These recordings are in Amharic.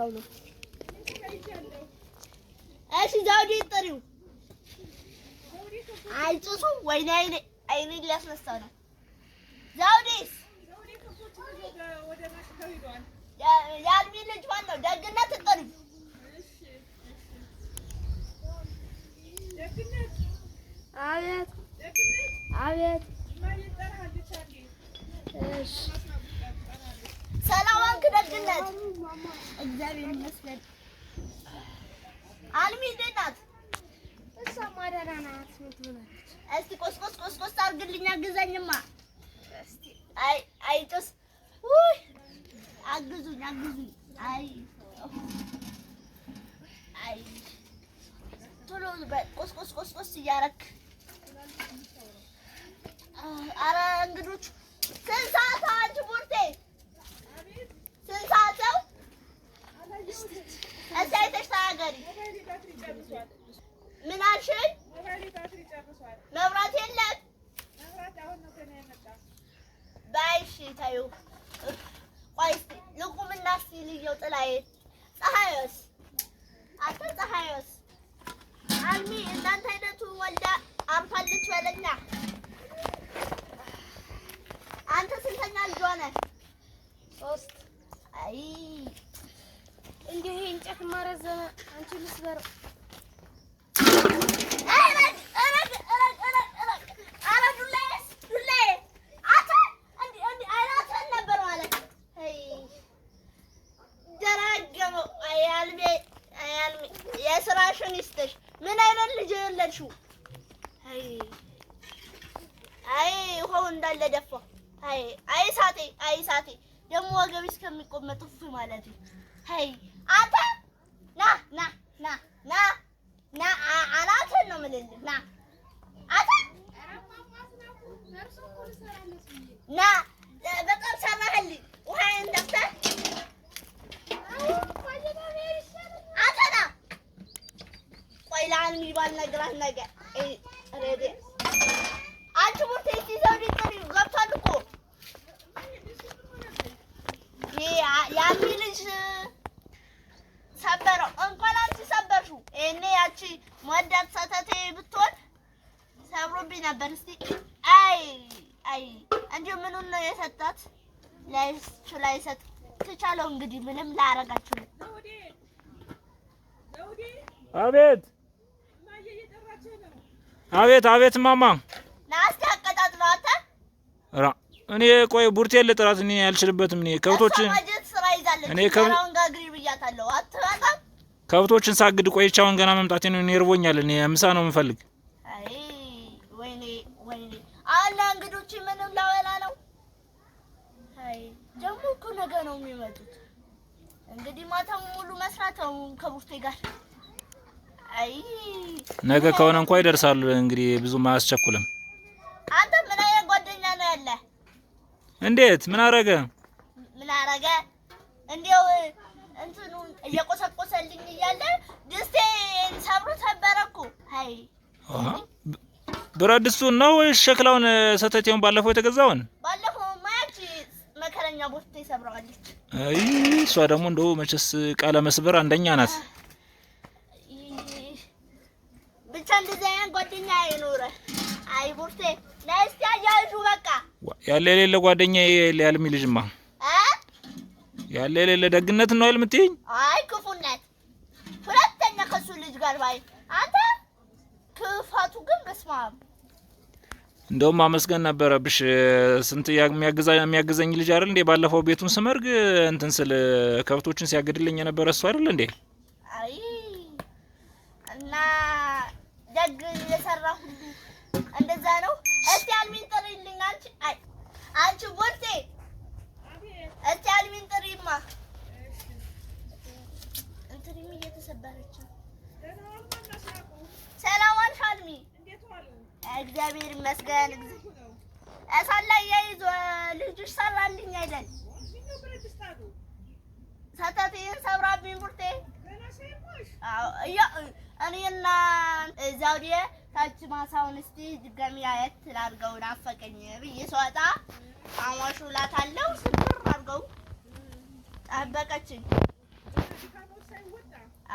እየሰራው ነው እሺ ዛውዲ ጥሪው አይጭሱ ወይኔ አይኔ ሊያስነሳው ነው ዛውዲስ ወደ ማሽተው ይሏል ያልሚ ልጅ ማን ነው ደግነት ጥሪው እሺ ደግነት አቤት ደግነት አቤት ማይጠራልሽ አንዴ እሺ ሰላም አንክ ደግነት እግዚአብሔር ይመስገን አልሚ ደናት እሷ ማደራ ናት ምትሆነች እስቲ ቆስቆስ አርግልኛ ግዘኝማ እስቲ አይ ጦስ ውይ አግዙኝ አይ ቶሎ ቆስቆስ እያረክ አረ እንግዶች ስንት ሰዓት አንቺ ቡርቴ ስንት ሰዓት ነው እሳይተሽ ታገሪ ምን አልሽኝ መብራት የለም ባይሽ ታዩ ቆይ እስኪ ልቁምና እስኪ ልየው ጥላዬ ፀሐይስ አንተ ፀሐይስ አልሚ እናንተ አይነቱ ወልዳ አርፋለች በለኛ አንተ ስንተኛ ልጅ ሆነ 3 አይ እንዴ እንጨት ማረዘመ አንቺ ልስበረው የስራሽን ይስጥሽ ምን አይነት ልጅ የለሽው አይ ውሃው እንዳለ ደፋ አይ ሳቴ ደግሞ ወገብ እስከሚቆመጥ ጥፍ ማለት አይ አንተ ና አናትን ነው ምልልህ ና አንተ ና በጣም ሰራህልኝ ውሃዬን ደፍተህ ለአልሚ ባልነግራት ነገር ረዴ አንቺ ቡርቴ ሲዘው ዲጥሪ ገብቷል እኮ ያልሚ ልጅ ሰበረው እንኳን አንቺ ሰበርሽው እኔ ያቺ ወዳት ሰተቴ ብትሆን ሰብሮብኝ ነበር እስቲ አይ እንዴ ምኑን ነው የሰጣት ላይ ሰጥ ተቻለው እንግዲህ ምንም ላረጋችሁ አቤት ማማ ናስቲ አቀጣጥለው አንተ እኔ ቆይ ቡርቴ ልጥራት እኔ ያልችልበትም እኔ ከብቶችን እኔ ከብቶችን ጋግሪ ብያታለሁ አትራጣም ከብቶችን ሳግድ ቆይቻውን ገና መምጣቴ ነው እኔ እርቦኛል እኔ ምሳ ነው የምፈልግ አይ ወይኔ አላ እንግዶች ምንም ላወላ ነው አይ ደግሞ እኮ ነገ ነው የሚመጡት እንግዲህ ማታው ሙሉ መስራት ነው ከቡርቴ ጋር አይ ነገ ከሆነ እንኳን ይደርሳሉ እንግዲህ ብዙም አያስቸኩልም አንተ ምን አይነት ጓደኛ ነው ያለ እንዴት ምን አረገ እንዴው እንትኑ እየቆሰቆሰልኝ እያለ ድስቴን ሰብሮ ተበረኩ አይ ብረት ድስቱን ነው ወይስ ሸክላውን ሰተቴውን ባለፈው የተገዛውን ባለፈው ማያቺ መከረኛ ቦርቴ ሰብራለች አይ እሷ ደግሞ እንደው መቸስ ቃለ መስበር አንደኛ ናት ብቻ እንደዚህ አይነት ጓደኛ አይኖር አይ ቡርቴ ለስቲ አያጁ በቃ ያለ የሌለ ጓደኛ ያልሚ ልጅማ ያለ የሌለ ደግነት ነው አይልምትኝ አይ ክፉነት ሁለተኛ ከሱ ልጅ ጋር ባይ አንተ ክፋቱ ግን በስማም እንደውም ማመስገን ነበረብሽ ስንት የሚያግዘኝ ልጅ አይደል እንዴ ባለፈው ቤቱን ስመርግ እንትን ስለ ከብቶችን ሲያገድልኝ የነበረ እሱ አይደል እንዴ አይ እና ደግ የሰራ ሁሉ እንደዛ ነው እስቲ አልሚን ጥሪልኝ አንቺ ቡርቴ እስቲ አልሚን ጥሪማ እንትሪም እየተሰበረች ሰላም አልሽ አልሚ እንዴት ዋሉ እግዚአብሔር ይመስገን እሳላይ ያይዞ ልጅሽ ሰራልኝ አይደል ሰተቴን ሰብራብኝ ቡርቴ እኔና ዛውዲዬ ታች ማሳውን እስቲ ድጋሚ አየት ላድርገው ናፈቀኝ ብዬ ስወጣ አሟሹላታለሁ ስብር አድርገው ጠበቀችኝ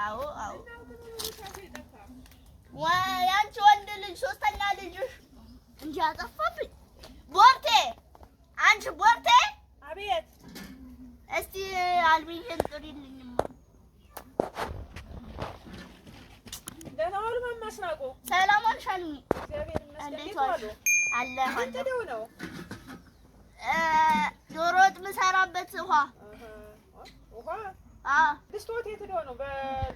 አዎ አዎ ያንቺ ወንድ ልጅ ሶስተኛ ልጅሽ እንጂ አጠፋብኝ። ቦርቴ አንቺ ቦርቴ። አቤት። እስቲ አልሚዬን ጥሪልኝማ። ደህና ዋሉ እማማ አስናቁ። ሰላም ዋልሽ አልሚ? እግዚአብሔር ይመስገን። እንዴት ዋልሽ? አለ አንተደው ነው ዶሮ ወጥ የምሰራበት ውሃ ድስቶት የት ሄዶ ነው?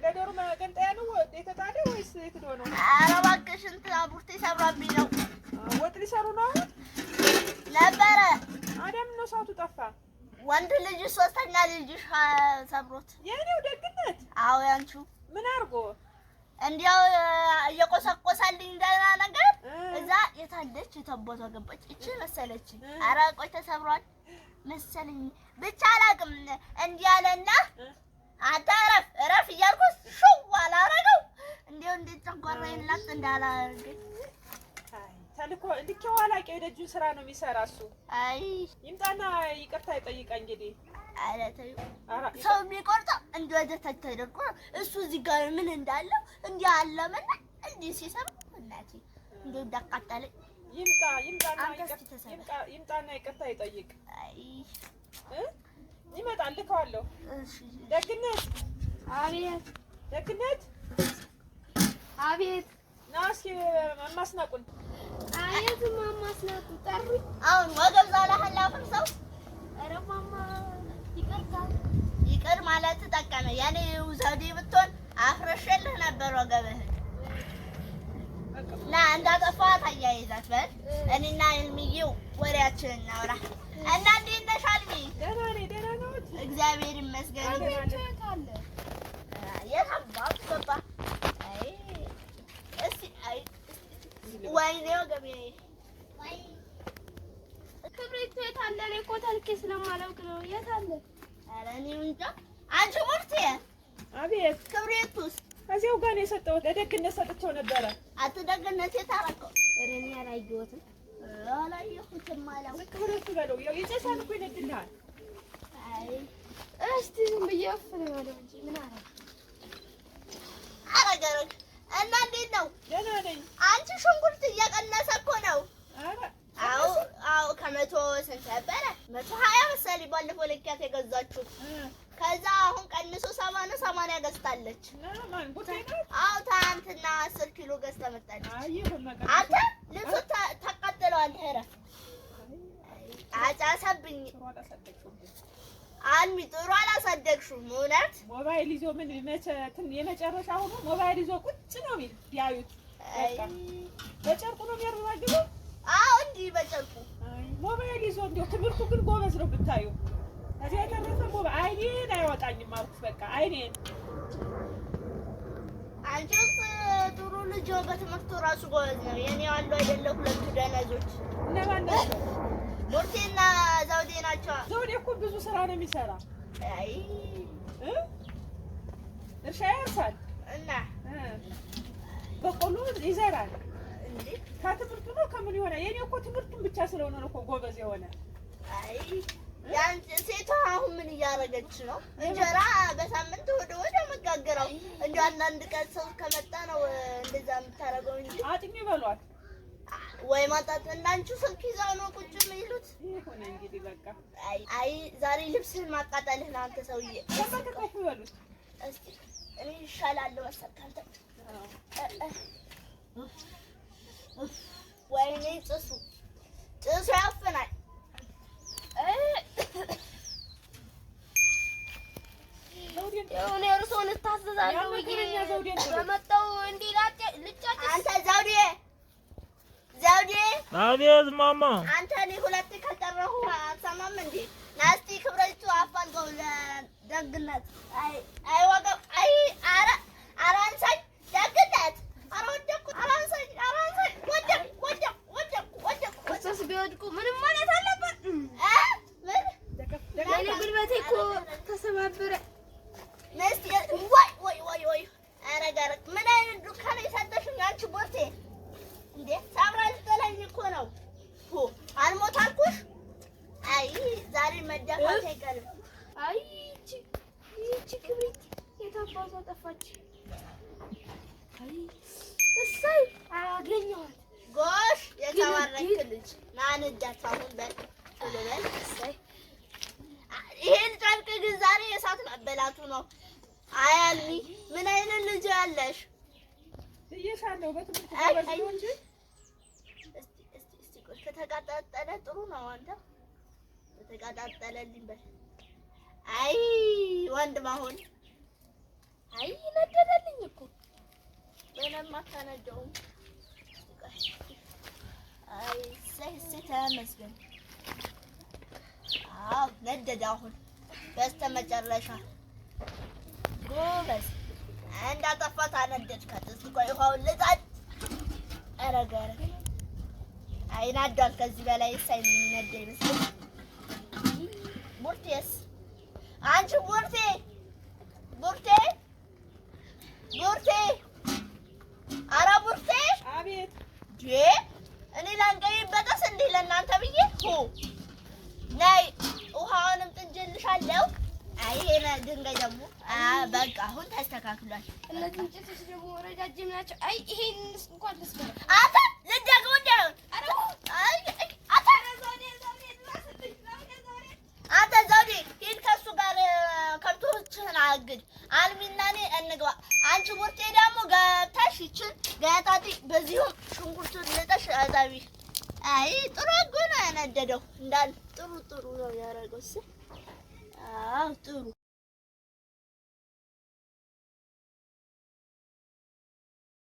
ለዶሮ መገንጠያ ነው የተጣደ ወይስ የት ሄዶ ነው? ኧረ እባክሽ እንትን ቡርቴ ሰብራብኝ ነው። ወጥ ሊሰሩ ነው አሁን ነበረ። አዳም ነው ሰዓቱ ጠፋ። ወንድ ልጅ ሶስተኛ ልጅሽ ሰብሮት። የኔው ደግነት። አዎ ያንቺው ምን አድርጎ እንዲያው እየቆሰቆሰልኝ ደህና ነገር እዛ የታለች የታቦቷ ገባች እቺ መሰለችኝ። ኧረ ቆይ ተሰብሯል መሰለኝ ብቻ አላውቅም። እንዲህ አለና አንተ እረፍ እያልኩት ሹው አላረገው እንዲያው እንዴት ጨጓራዬን ላጥ እንዳላረገኝ። ተልኮ ልኬው አላውቅም። የደጁን ስራ ነው የሚሰራ እሱ። አይ ይምጣና ይቅርታ ይጠይቀኝ እንግዲህ። ኧረ ተይው ሰው የሚቆርጠው እንዲህ ወደ ታች ተደርጎ እሱ እዚህ ጋር ምን እንዳለው እንዲህ አለመና እንዲህ ሲሰራ እናቴ እንዲሁ እንዳቃጠለኝ። ይምጣና ይቅርታ ይጠይቅ። አይ ይመጣል። ልከዋለሁ። እሺ ደግነት። አቤት። ደግነት አቤት። ና እስኪ እማማ አስናቁን። አቤት እማማ አስናቁ ጠሩኝ። አሁን ወገብ ዛላህላ ፍርሰው። ኧረ እማማ ይቅርታል። ይቅር ማለት ጠቀመ። ያኔ ዘውዴ ብትሆን አፍረሽልህ ነበር ወገብህን። ና እንዳጠፋት አያይዛት በል። እኔና አልሚዬው ወሬያችንን እናውራ እና እንዴት ነሽ አልሚ? ደህና ነኝ። ደህና ነዎት? እግዚአብሔር ይመስገን። የት አባቱ ገባ? አይ እስኪ አይ ወይኔ ወገቤ። ክብሪቱ የት አለ? እኔ እኮ ተልኬ ስለማላውቅ ነው። የት አለ? ኧረ እኔ እንጃ። አንቺ ሙርቴ። አቤት። ክብሪቱስ? እዚያው ጋር ነው የሰጠሁት። ለደግነት ሰጥቼው ነበረ። አቶ ደግነት የት አደረገው? ኧረ እኔ አላየሁትም። አላየሁትም አላውቅም። ዝቅ ብለህ በለው። ያው የጨሳን እኮ ይነድልሃል። አይ እስቲ ዝም ብዬ አፍሬ ነው እንጂ ምን አደረገ? አረገረግ እና እንዴት ነው? ደህና ነኝ። አንቺ ሽንኩርት እየቀነሰ እኮ ነው። ኧረ አዎ ከመቶ ስንት ነበረ? 120 መሰለኝ ባለፈው ልኪያት የገዛችው። ከዛ አሁን ቀንሶ 80 ገዝታለች። ማን ቦታይ ነው? አዎ ትናንትና 10 ኪሎ ገዝታ መጣች። አይሁን አንተ ልብሱ ተቃጥለዋል። ኧረ አጫሰብኝ። አልሚ ጥሩ አላሳደግሽውም። እውነት ሞባይል ይዞ ምን የመጨረሻ ሆኖ ሞባይል ይዞ ቁጭ ነው የሚል ቢያዩት። በጨርቁ ነው የሚያረጋግጠው። አዎ እንዲህ በጨርቁ ሞባይል ይዞ እንደው ትምህርቱ ግን ጎበዝ ነው ብታዩ። እዚህ የተረፈ ሞባይል አይኔን አይወጣኝም አልኩት። በቃ አይኔን አንቺስ ጥሩ ልጅ በትምህርቱ ራሱ ጎበዝ ነው። የኔ አሉ አይደለ ሁለቱ ደነዞች። እነማን ናቸው? ቡርቴና ዘውዴ ናቸው። ዘውዴ እኮ ብዙ ስራ ነው የሚሰራ። አይ እርሻ ያርሳል እና በቆሎ ይዘራል። እንዴ ከትምህርቱ ነው ከምን ይሆናል? የኔ እኮ ትምህርቱን ብቻ ስለሆነ ነው እኮ ጎበዝ የሆነ። አይ ያንቺ ሴቷ አሁን ምን እያደረገች ነው? እንጀራ በሳምንት ወደ መጋገራው እንደ አንዳንድ ቀን ሰው ከመጣ ነው እንደዛ የምታደርገው እንጂ አጥሚ በሏት ወይ ማጣት። እናንቺ ስልክ ይዘው ነው ቁጭ የሚሉት። ይሁን እንግዲህ በቃ። አይ ዛሬ ልብስህን ማቃጠልህ ነው አንተ ሰውዬ። ተመከከፉ ይበሉት እስቲ እኔ ይሻላለሁ መሰለህ አንተ። ወይኔ ጭሱ ያፍናል። የሆነ እርሶን እታዘዛለሁ በመጣው እንዲህ ልጫጭ። አንተ ዘውዴ አቤት ማማ። አንተ እኔ ሁለት ከጠራሁ አትሰማም እንዴ? ና እስኪ ክብረቱ አፋልገው ለደግነት። አይ ወገብ ኧረ አንሳኝ ደግነት። ኧረ ወደኩ። ኧረ አንሳኝ ወደኩ። እሱስ ቢወድቁ ምንም ማለት አለበት። ምን እኔ ጉልበቴ እኮ ተሰባበረ። ወይ ኧረ ገረድ ምን አይነት ዱካ ነው የሰጠሽኝ አንቺ ቦርቴ? እንዴ ሳምራ ልትበላኝ እኮ ነው። አልሞት አልኩሽ። አይ ዛሬ መደፋት አይቀርም። አይ ይቺ ክብሪት የታባቷ ማበላቱ ነው። አያልሚ ምን አይነት ልጅ ያለሽ? እየሻለው በትምህርት ጎበዝ ነው እንጂ እስቲ ቆይ ከተቃጣጠለ ጥሩ ነው። አንተ ከተቃጣጠለልኝ በል። አይ ወንድ ማሆን አይ ነደደልኝ እኮ ምንም አታነደውም። አይ ተመስገን። አዎ ነደደ። አሁን በስተመጨረሻ ጎበዝ እንዳጠፋት አነደድካት። እስኪ ቆይ ውሃውን ልጣድ። ኧረ አይናዷል። ከዚህ በላይ ሳይነደ ይመስል ቡርቴስ አንቺ ቡርቴ ኧረ ቡርቴ አቤት እኔ ላንቀይበትስ እንዴ ለእናንተ ብዬ ነይ ውሃውንም ጥጄልሻለሁ። አይ ይሄ ድንጋይ ደግሞ በቃ አሁን ተስተካክሏል። እነዚህ እንጨቶች ደግሞ ረጃጅም ናቸው። አይ ይሄን እንኳን ተስበረ አንተ ልደግሞ እንዳይሆን አንተ ዘውዴ ሂድ ከእሱ ጋር ከብቶችህን አግድ። አልሚና እኔ እንግባ። አንቺ ቡርቴ ደግሞ ገብተሽ ይችን ገታቲ በዚሁም ሽንኩርቱን ልጠሽ አዛቢ። አይ ጥሩ እኮ ነው ያነደደው እንዳል ጥሩ ነው ያደረገው። አዎ ጥሩ